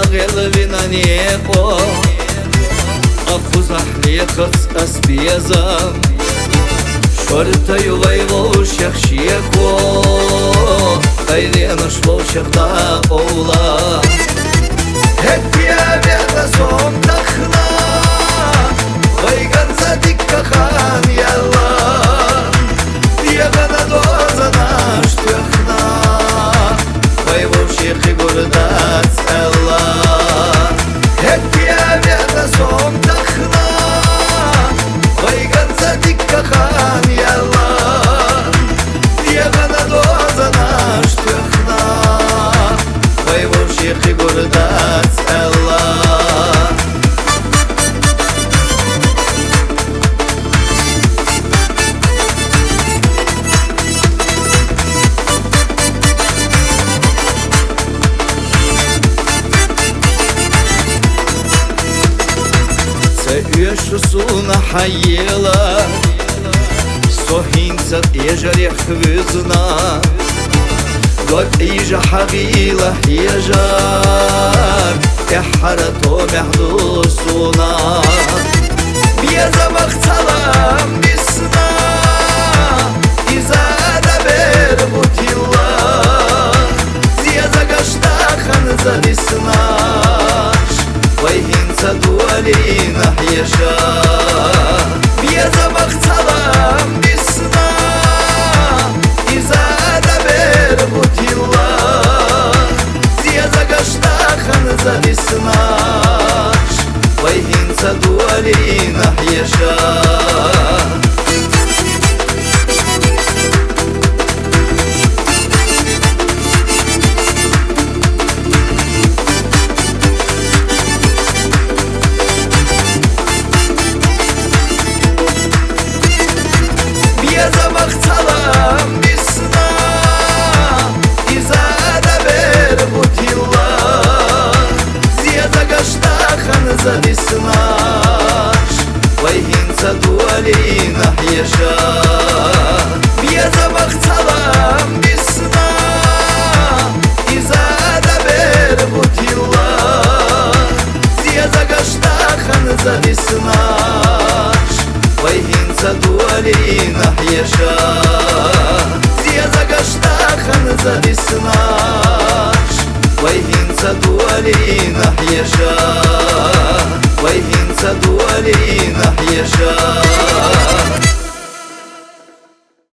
شغل بنا نيقو أفوزح ليخص أسبيزا شورتا يغيبو شيخ شيخو أيدينا شلو شيخ دا أولا Hep yerde son takna Vaygan zadik kahan yalla Yagana dozana shtukhna Vayvo shekhi gurdat ella Hep yerde son takna Vaygan zadik kahan yalla Yagana dozana shtukhna Vayvo shekhi gurdat Ешусуна хайела Сохинца ежарех вызна Год ижа хагила ежар Эхарато мехдусуна Бьеза махцалам бисна Изада бер бутила Зьеза гаштахан залиснаш Вайгинца дуалина хьеша Бьеза махцалам бисна Изада бер бутила Зьеза гаштахан залиснаш Вайгинца дуалина хьеша Замахцалам бисна Изада бер бутила Зьеза гаштахан залиснаш Вайгинца дуалина хьеша Бьеза махцалам бисна Изада бер бутила Зьеза гаштахан залиснаш Вайгинца дуалина хьеша Зьеза гаштахан залиснаш Вайгинца дуалина хьеша Вайгинца дуалина хьеша